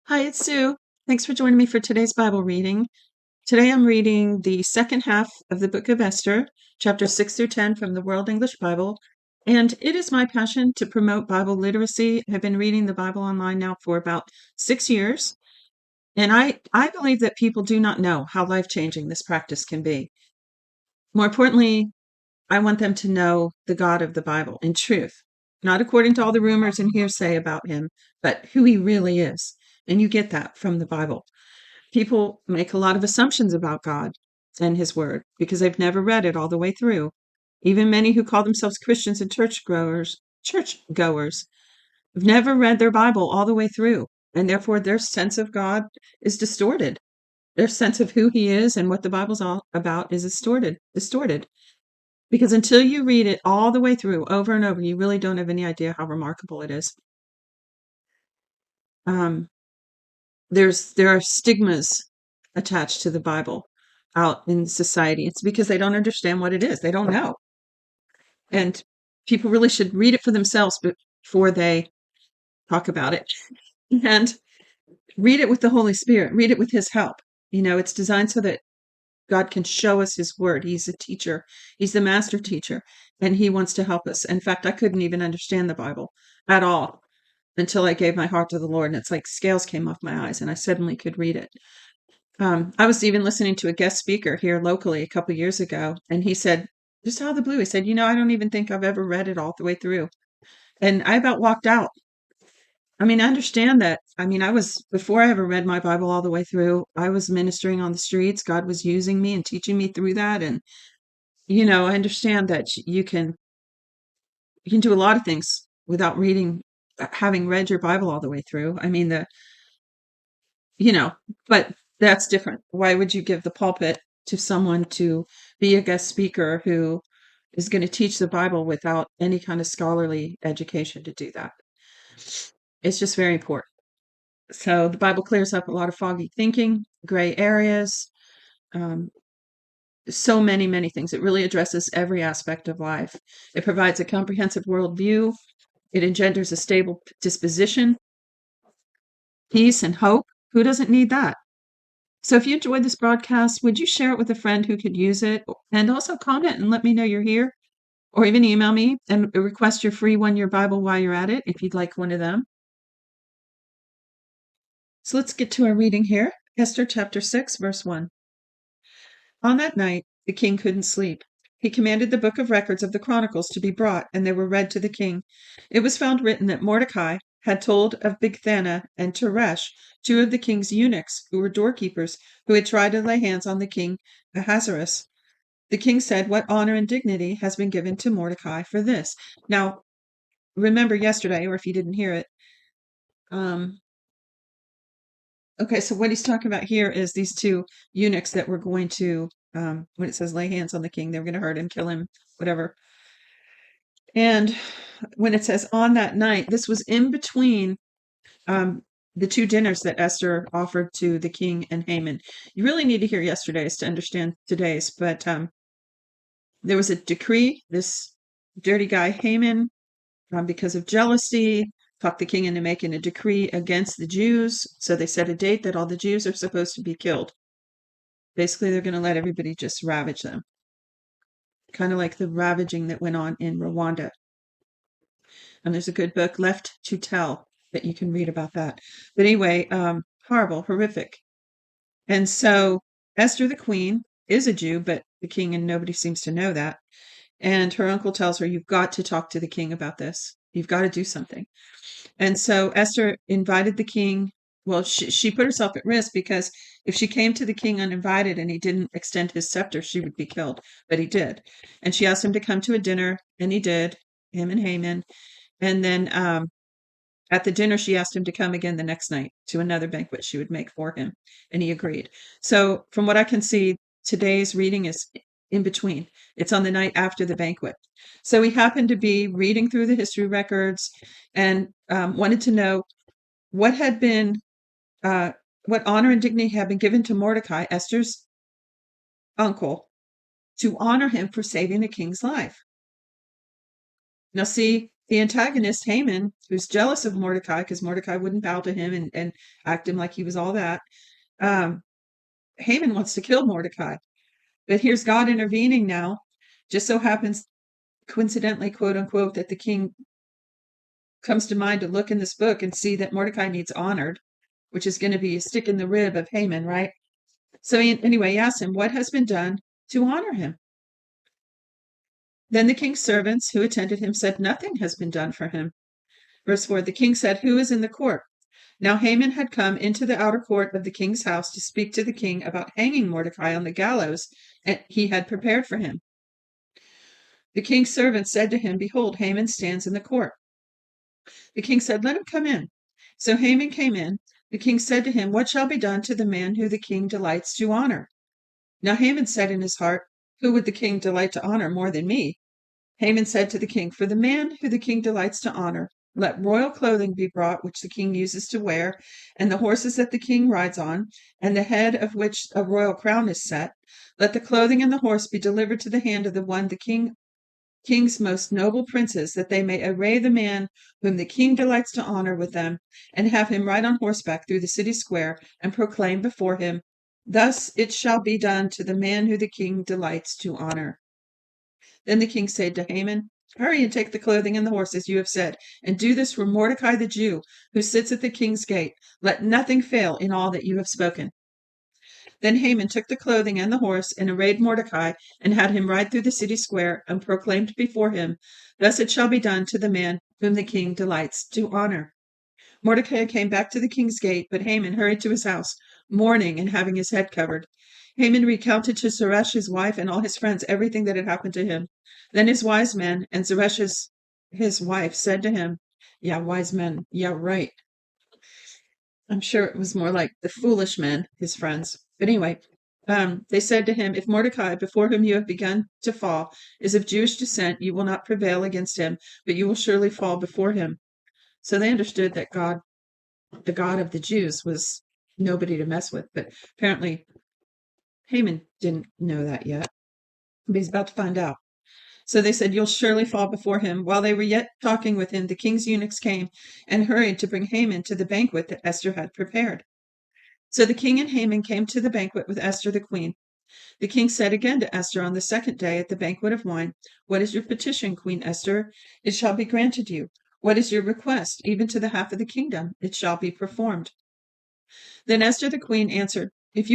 Hi, it's Sue. Thanks for joining me for today's Bible reading. Today I'm reading the second half of the book of Esther, chapters 6 through 10 from the World English Bible. And it is my passion to promote Bible literacy. I've been reading the Bible online now for about 6 years. And I believe that people do not know how life-changing this practice can be. More importantly, I want them to know the God of the Bible in truth, not according to all the rumors and hearsay about him, but who he really is. And you get that from the Bible. People make a lot of assumptions about God and his word because they've never read it all the way through. Even many who call themselves Christians and churchgoers have never read their Bible all the way through, and therefore their sense of God is distorted. Their sense of who he is and what the Bible's all about is distorted. Because until you read it all the way through over and over, you really don't have any idea how remarkable it is. Um, there are stigmas attached to the Bible out in society. It's because they don't understand what it is. They don't know. And people really should read it for themselves before they talk about it. And read it with the Holy Spirit. Read it with his help. It's designed so that God can show us his word. He's a teacher. He's the master teacher, and he wants to help us. In fact, I couldn't even understand the Bible at all until I gave my heart to the Lord, and it's like scales came off my eyes and I suddenly could read it. I was even listening to a guest speaker here locally a couple years ago, and he said, just out of the blue, he said, I don't even think I've ever read it all the way through. And I about walked out. I mean, I understand that. I mean, before I ever read my Bible all the way through, I was ministering on the streets. God was using me and teaching me through that. And, I understand that you can do a lot of things without having read your Bible all the way through. I mean, you know, but that's different. Why would you give the pulpit to someone to be a guest speaker who is going to teach the Bible without any kind of scholarly education to do that? It's just very important. So the Bible clears up a lot of foggy thinking, gray areas, um, so many, many things. It really addresses every aspect of life. It provides a comprehensive worldview. It engenders a stable disposition, peace, and hope. Who doesn't need that? So if you enjoyed this broadcast, would you share it with a friend who could use it? And also comment and let me know you're here, or even email me and request your free 1-year Bible while you're at it if you'd like one of them. So let's get to our reading here. Esther chapter 6, verse 1. On that night, the king couldn't sleep. He commanded the book of records of the Chronicles to be brought, and they were read to the king. It was found written that Mordecai had told of Bigthana and Teresh, two of the king's eunuchs, who were doorkeepers, who had tried to lay hands on the king Ahasuerus. The king said, "What honor and dignity has been given to Mordecai for this?" Now, remember yesterday, or if you didn't hear it, um, okay, so what he's talking about here is these two eunuchs that were going to, when it says lay hands on the king, they were going to hurt him, kill him, whatever. And when it says on that night, this was in between the two dinners that Esther offered to the king and Haman. You really need to hear yesterday's to understand today's, but there was a decree. This dirty guy Haman, because of jealousy, talked the king into making a decree against the Jews. So they set a date that all the Jews are supposed to be killed. Basically, they're going to let everybody just ravage them, kind of like the ravaging that went on in Rwanda. And there's a good book, Left to Tell, that you can read about that. But anyway, horrible, horrific. And so Esther the queen is a Jew, but the king and nobody seems to know that. And her uncle tells her, "You've got to talk to the king about this. You've got to do something." And so Esther invited the king. Well, she put herself at risk because if she came to the king uninvited and he didn't extend his scepter, she would be killed. But he did. And she asked him to come to a dinner, and he did, him and Haman. And then at the dinner, she asked him to come again the next night to another banquet she would make for him. And he agreed. So from what I can see, today's reading is in between. It's on the night after the banquet. So he happened to be reading through the history records and wanted to know what had been, what honor and dignity had been given to Mordecai, Esther's uncle, to honor him for saving the king's life. Now, see, The antagonist, Haman, who's jealous of Mordecai because Mordecai wouldn't bow to him and act him like he was all that, um, Haman wants to kill Mordecai. But here's God intervening now. Just so happens, coincidentally, quote unquote, that the king comes to mind to look in this book and see that Mordecai needs honored, which is going to be a stick in the rib of Haman, right? So anyway, he asks him, what has been done to honor him? Then the king's servants who attended him said, nothing has been done for him. Verse 4, the king said, who is in the court? Now Haman had come into the outer court of the king's house to speak to the king about hanging Mordecai on the gallows he had prepared for him. The king's servant said to him, behold, Haman stands in the court. The king said, let him come in. So Haman came in. The king said to him, what shall be done to the man who the king delights to honor? Now Haman said in his heart, who would the king delight to honor more than me? Haman said to the king, for the man who the king delights to honor, let royal clothing be brought, which the king uses to wear, and the horses that the king rides on, and the head of which a royal crown is set. Let the clothing and the horse be delivered to the hand of the one the king's most noble princes, that they may array the man whom the king delights to honor with them, and have him ride on horseback through the city square, and proclaim before him, thus it shall be done to the man who the king delights to honor. Then the king said to Haman, hurry and take the clothing and the horses you have said, and do this for Mordecai the Jew, who sits at the king's gate. Let nothing fail in all that you have spoken. Then Haman took the clothing and the horse, and arrayed Mordecai, and had him ride through the city square, and proclaimed before him, thus it shall be done to the man whom the king delights to honor. Mordecai came back to the king's gate, but Haman hurried to his house, mourning and having his head covered. Haman recounted to Zeresh his wife and all his friends everything that had happened to him. Then his wise men and Zeresh his wife said to him, yeah, wise men, yeah, right. I'm sure it was more like the foolish men, his friends. But anyway, they said to him, if Mordecai, before whom you have begun to fall, is of Jewish descent, you will not prevail against him, but you will surely fall before him. So they understood that God, the God of the Jews, was nobody to mess with. But apparently Haman didn't know that yet, but he's about to find out. So they said, you'll surely fall before him. While they were yet talking with him, the king's eunuchs came and hurried to bring Haman to the banquet that Esther had prepared. So the king and Haman came to the banquet with Esther the queen. The king said again to Esther on the second day at the banquet of wine, what is your petition, Queen Esther? It shall be granted you. What is your request? Even to the half of the kingdom, it shall be performed. Then Esther the queen answered, if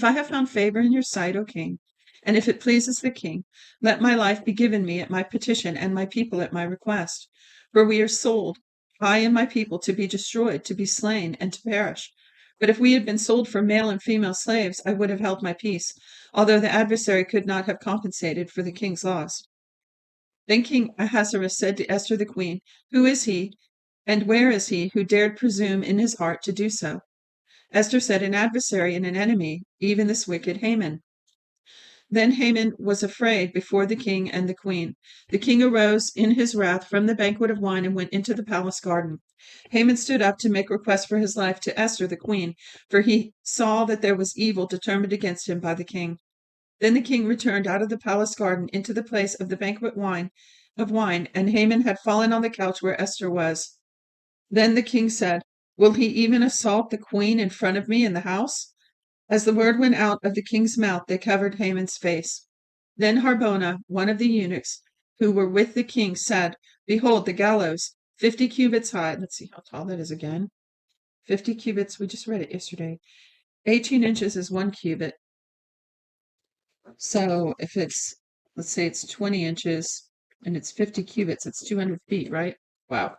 I have found favor in your sight, O king, and if it pleases the king, let my life be given me at my petition, and my people at my request. For we are sold, I and my people, to be destroyed, to be slain, and to perish. But if we had been sold for male and female slaves, I would have held my peace, although the adversary could not have compensated for the king's loss. Then King Ahasuerus said to Esther the queen, who is he, and where is he who dared presume in his heart to do so? Esther said, an adversary and an enemy, even this wicked Haman. Then Haman was afraid before the king and the queen. The king arose in his wrath from the banquet of wine and went into the palace garden. Haman stood up to make request for his life to Esther the queen, for he saw that there was evil determined against him by the king. Then the king returned out of the palace garden into the place of the banquet of wine, and Haman had fallen on the couch where Esther was. Then the king said, will he even assault the queen in front of me in the house? As the word went out of the king's mouth, they covered Haman's face. Then Harbona, one of the eunuchs who were with the king, said, behold, the gallows, 50 cubits high. Let's see how tall that is again. 50 cubits, we just read it yesterday. 18 inches is 1 cubit. So if it's, let's say it's 20 inches and it's 50 cubits, it's 200 feet, right? Wow.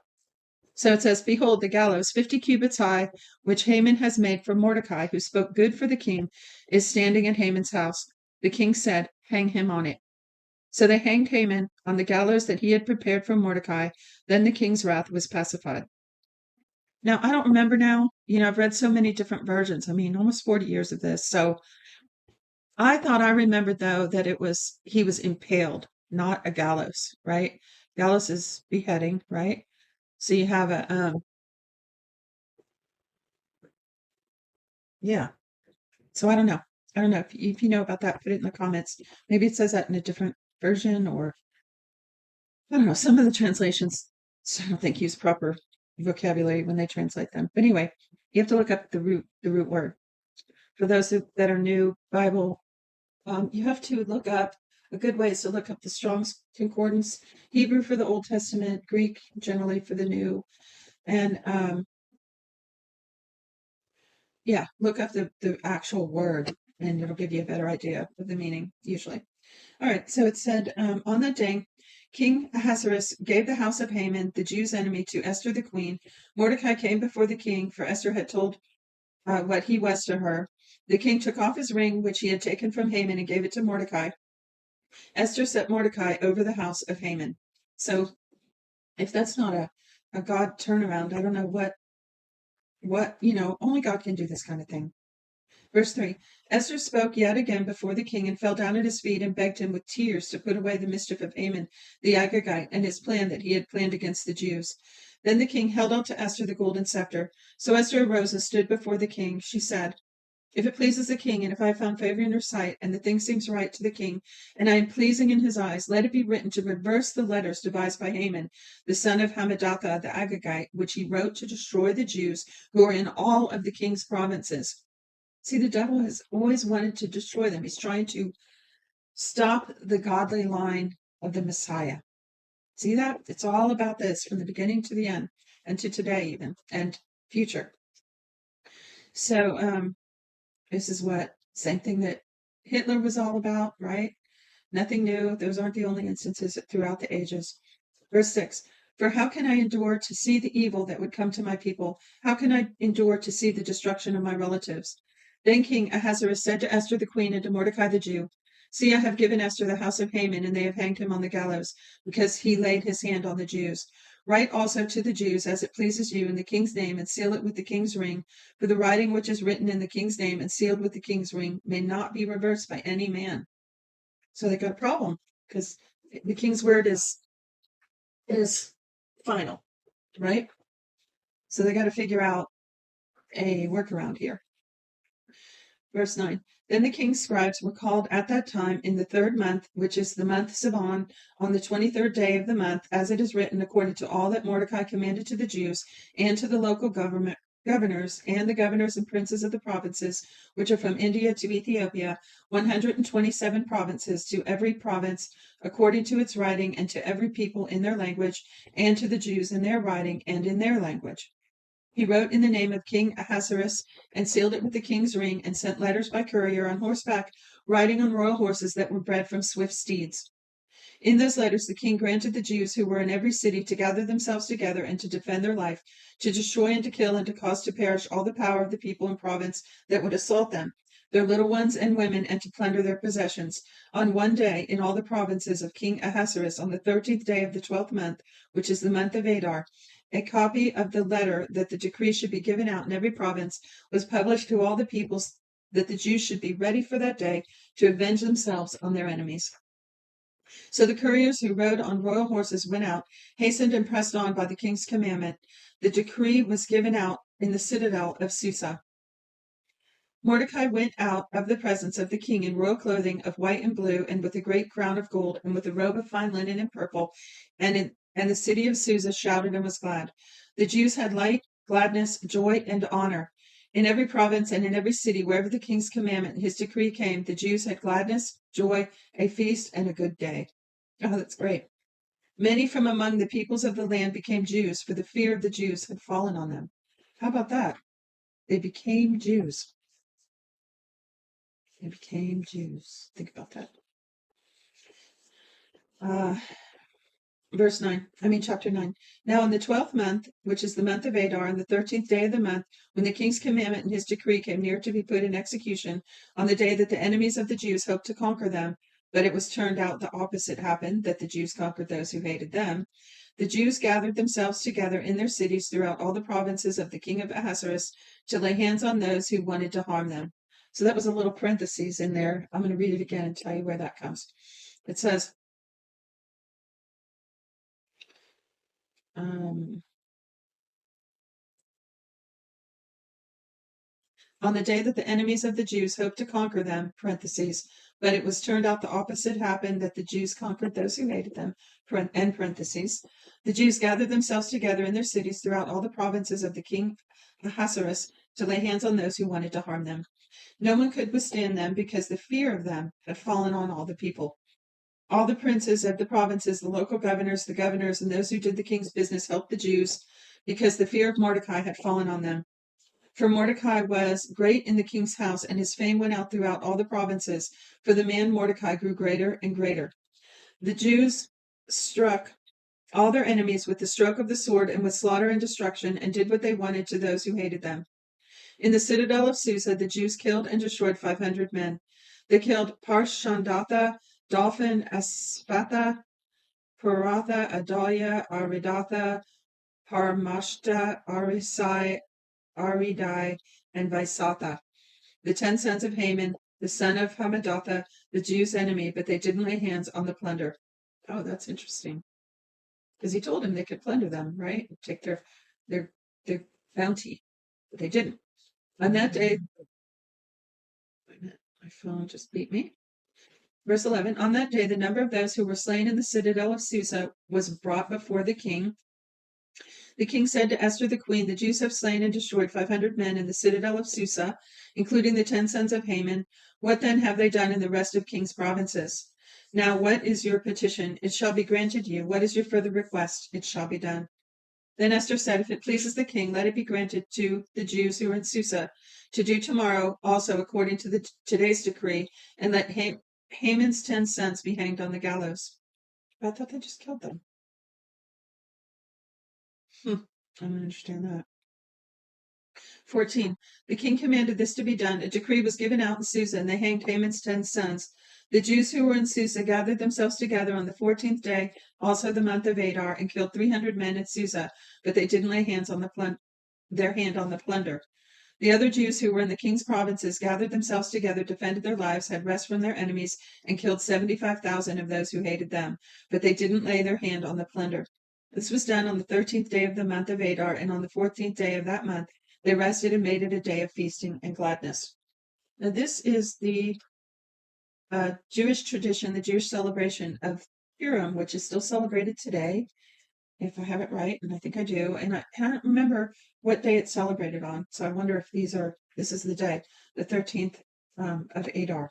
So it says, behold, the gallows, 50 cubits high, which Haman has made for Mordecai, who spoke good for the king, is standing at Haman's house. The king said, hang him on it. So they hanged Haman on the gallows that he had prepared for Mordecai. Then the king's wrath was pacified. Now, I don't remember now. I've read so many different versions. I mean, almost 40 years of this. So I thought I remembered, though, that he was impaled, not a gallows, right? Gallows is beheading, right? So you have yeah. So I don't know. I don't know if you know about that, put it in the comments. Maybe it says that in a different version or I don't know, some of the translations, I don't think use proper vocabulary when they translate them. But anyway, you have to look up the root word. For those that are new Bible, you have to look up, a good way is to look up the Strong's Concordance, Hebrew for the Old Testament, Greek generally for the New, and yeah, look up the actual word, and it'll give you a better idea of the meaning usually. All right, so it said, on that day, King Ahasuerus gave the house of Haman, the Jews' enemy, to Esther the queen. Mordecai came before the king, for Esther had told what he was to her. The king took off his ring, which he had taken from Haman, and gave it to Mordecai. Esther set Mordecai over the house of Haman. So if that's not a God turnaround, I don't know what, only God can do this kind of thing. Verse 3. Esther spoke yet again before the king and fell down at his feet and begged him with tears to put away the mischief of Haman the Agagite and his plan that he had planned against the Jews. Then the king held out to Esther the golden scepter. So Esther arose and stood before the king. She said, if it pleases the king, and if I have found favor in your sight, and the thing seems right to the king, and I am pleasing in his eyes, let it be written to reverse the letters devised by Haman, the son of Hammedatha the Agagite, which he wrote to destroy the Jews who are in all of the king's provinces. See, the devil has always wanted to destroy them. He's trying to stop the godly line of the Messiah. See that? It's all about this from the beginning to the end, and to today even, and future. So this is same thing that Hitler was all about, right? Nothing new. Those aren't the only instances throughout the ages. Verse 6. For how can I endure to see the evil that would come to my people? How can I endure to see the destruction of my relatives? Then King Ahasuerus said to Esther the queen and to Mordecai the Jew, see, I have given Esther the house of Haman, and they have hanged him on the gallows, because he laid his hand on the Jews. Write also to the Jews as it pleases you in the king's name, and seal it with the king's ring. For the writing which is written in the king's name and sealed with the king's ring may not be reversed by any man. So they got a problem, because the king's word is final, right? So they got to figure out a workaround here. Verse 9. Then the king's scribes were called at that time in the 3rd month, which is the month Sivan, on the 23rd day of the month, as it is written, according to all that Mordecai commanded to the Jews and to the local governors and the governors and princes of the provinces, which are from India to Ethiopia, 127 provinces, to every province according to its writing, and to every people in their language, and to the Jews in their writing and in their language. He wrote in the name of King Ahasuerus, and sealed it with the king's ring, and sent letters by courier on horseback, riding on royal horses that were bred from swift steeds. In those letters the king granted the Jews who were in every city to gather themselves together and to defend their life, to destroy and to kill and to cause to perish all the power of the people and province that would assault them, their little ones and women, and to plunder their possessions. On one day in all the provinces of King Ahasuerus, on the 13th day of the 12th month, which is the month of Adar, a copy of the letter that the decree should be given out in every province was published to all the peoples, that the Jews should be ready for that day to avenge themselves on their enemies. So the couriers who rode on royal horses went out, hastened and pressed on by the king's commandment. The decree was given out in the citadel of Susa. Mordecai went out of the presence of the king in royal clothing of white and blue, and with a great crown of gold, and with a robe of fine linen and purple, and the city of Susa shouted and was glad. The Jews had light, gladness, joy, and honor. In every province and in every city, wherever the king's commandment and his decree came, the Jews had gladness, joy, a feast, and a good day. Oh, that's great. Many from among the peoples of the land became Jews, for the fear of the Jews had fallen on them. How about that? They became Jews. They became Jews. Think about that. Chapter 9. Now in the 12th month, which is the month of Adar, on the 13th day of the month, when the king's commandment and his decree came near to be put in execution, on the day that the enemies of the Jews hoped to conquer them, but it was turned out the opposite happened, that the Jews conquered those who hated them, the Jews gathered themselves together in their cities throughout all the provinces of the king of Ahasuerus to lay hands on those who wanted to harm them. So that was a little parenthesis in there. I'm going to read it again and tell you where that comes. It says, on the day that the enemies of the Jews hoped to conquer them, parentheses, but it was turned out the opposite happened, that the Jews conquered those who hated them, end parentheses. The Jews gathered themselves together in their cities throughout all the provinces of the king Ahasuerus to lay hands on those who wanted to harm them. No one could withstand them because the fear of them had fallen on all the people. All the princes of the provinces, the local governors, and those who did the king's business helped the Jews because the fear of Mordecai had fallen on them. For Mordecai was great in the king's house, and his fame went out throughout all the provinces, for the man Mordecai grew greater and greater. The Jews struck all their enemies with the stroke of the sword and with slaughter and destruction, and did what they wanted to those who hated them. In the citadel of Susa, the Jews killed and destroyed 500 men. They killed Parshandatha, Dolphin, Aspatha, Paratha, Adalia, Aridatha, Parmashta, Arisai, Aridai, and Vaisatha, the 10 sons of Haman, the son of Hamadatha, the Jews' enemy, but they didn't lay hands on the plunder. Oh, that's interesting. Because he told them they could plunder them, right? Take their bounty. But they didn't. On that day, wait a minute, my phone just beat me. Verse 11, on that day, the number of those who were slain in the citadel of Susa was brought before the king. The king said to Esther the queen, the Jews have slain and destroyed 500 men in the citadel of Susa, including the 10 sons of Haman. What then have they done in the rest of king's provinces? Now what is your petition? It shall be granted you. What is your further request? It shall be done. Then Esther said, if it pleases the king, let it be granted to the Jews who are in Susa to do tomorrow also according to today's decree, and let Haman's 10 sons be hanged on the gallows. I thought they just killed them. I don't understand that. 14. The king commanded this to be done. A decree was given out in Susa, and they hanged Haman's 10 sons. The Jews who were in Susa gathered themselves together on the 14th day, also the month of Adar, and killed 300 men at Susa, but they didn't lay hands on their hand on the plunder. The other Jews who were in the king's provinces gathered themselves together, defended their lives, had rest from their enemies, and killed 75,000 of those who hated them, but they didn't lay their hand on the plunder. This was done on the 13th day of the month of Adar, and on the 14th day of that month they rested and made it a day of feasting and gladness. Now this is the Jewish tradition, the Jewish celebration of Purim, which is still celebrated today, if I have it right, and I think I do. And I can't remember what day it's celebrated on, so I wonder if this is the day, the 13th of Adar.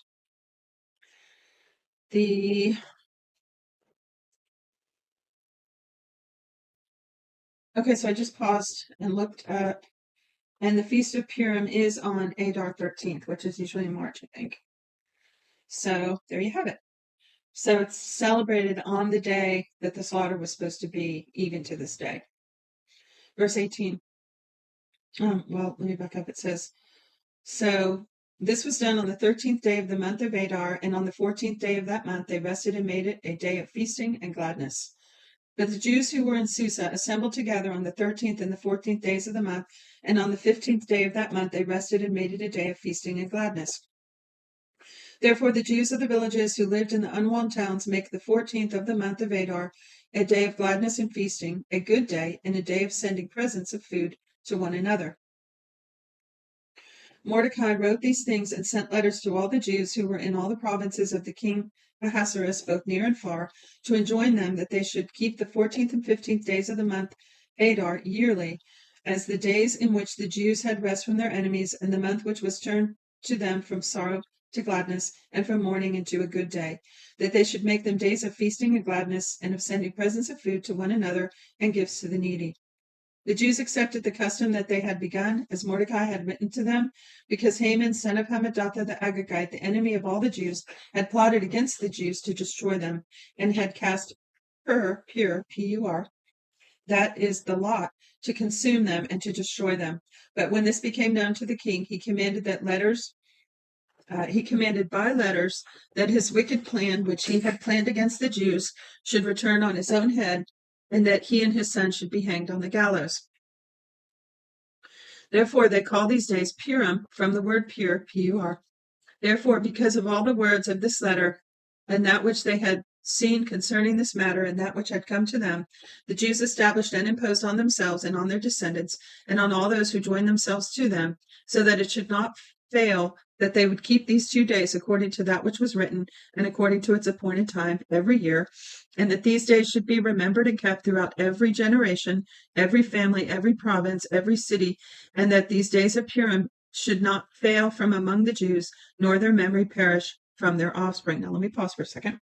Okay, so I just paused and looked up, and the Feast of Purim is on Adar 13th, which is usually in March, I think. So there you have it. So it's celebrated on the day that the slaughter was supposed to be, even to this day. Verse 18. Well, let me back up. It says, so this was done on the 13th day of the month of Adar, and on the 14th day of that month they rested and made it a day of feasting and gladness. But the Jews who were in Susa assembled together on the 13th and the 14th days of the month, and on the 15th day of that month they rested and made it a day of feasting and gladness. Therefore the Jews of the villages who lived in the unwalled towns make the 14th of the month of Adar a day of gladness and feasting, a good day, and a day of sending presents of food to one another. Mordecai wrote these things and sent letters to all the Jews who were in all the provinces of the king Ahasuerus, both near and far, to enjoin them that they should keep the 14th and 15th days of the month Adar yearly, as the days in which the Jews had rest from their enemies, and the month which was turned to them from sorrow to gladness, and from mourning into a good day, that they should make them days of feasting and gladness, and of sending presents of food to one another, and gifts to the needy. The Jews accepted the custom that they had begun, as Mordecai had written to them, because Haman, son of Hamadatha the Agagite, the enemy of all the Jews, had plotted against the Jews to destroy them, and had cast pur, P-U-R, that is the lot, to consume them and to destroy them. But when this became known to the king, he commanded by letters that his wicked plan, which he had planned against the Jews, should return on his own head, and that he and his son should be hanged on the gallows. Therefore they call these days Purim, from the word pure, P-U-R. Therefore, because of all the words of this letter, and that which they had seen concerning this matter and that which had come to them, the Jews established and imposed on themselves and on their descendants and on all those who joined themselves to them, so that it should not fail that they would keep these 2 days according to that which was written and according to its appointed time every year, and that these days should be remembered and kept throughout every generation, every family, every province, every city, and that these days of Purim should not fail from among the Jews, nor their memory perish from their offspring. Now, let me pause for a second.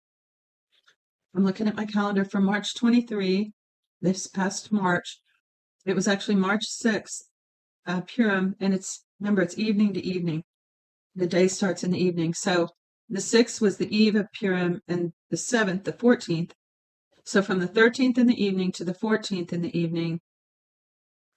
I'm looking at my calendar for March 23, this past March. It was actually March 6th, Purim, and remember, it's evening to evening. The day starts in the evening. So the 6th was the eve of Purim, and the 7th, the 14th. So from the 13th in the evening to the 14th in the evening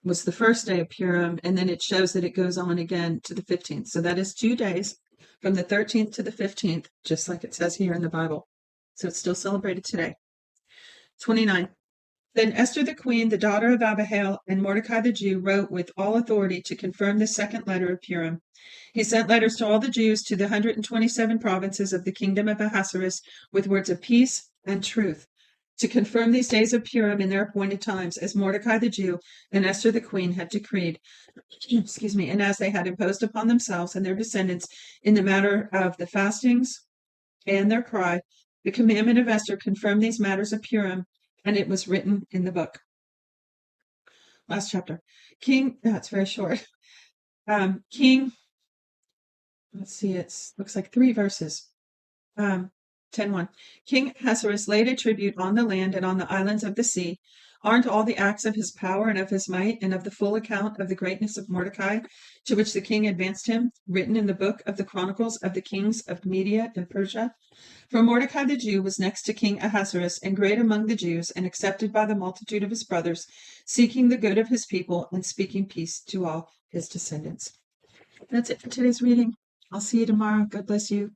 was the first day of Purim, and then it shows that it goes on again to the 15th. So that is 2 days from the 13th to the 15th, just like it says here in the Bible. So it's still celebrated today. 29. Then Esther the queen, the daughter of Abihail, and Mordecai the Jew wrote with all authority to confirm the second letter of Purim. He sent letters to all the Jews to the 127 provinces of the kingdom of Ahasuerus with words of peace and truth, to confirm these days of Purim in their appointed times, as Mordecai the Jew and Esther the queen had decreed, and as they had imposed upon themselves and their descendants in the matter of the fastings and their cry. The commandment of Esther confirmed these matters of Purim, and it was written in the book. Last chapter. It's very short. King, let's see, it looks like 3 verses. 10:1. King Ahasuerus laid a tribute on the land and on the islands of the sea. Aren't all the acts of his power and of his might and of the full account of the greatness of Mordecai, to which the king advanced him, written in the book of the Chronicles of the kings of Media and Persia? For Mordecai the Jew was next to King Ahasuerus, and great among the Jews, and accepted by the multitude of his brothers, seeking the good of his people and speaking peace to all his descendants. That's it for today's reading. I'll see you tomorrow. God bless you.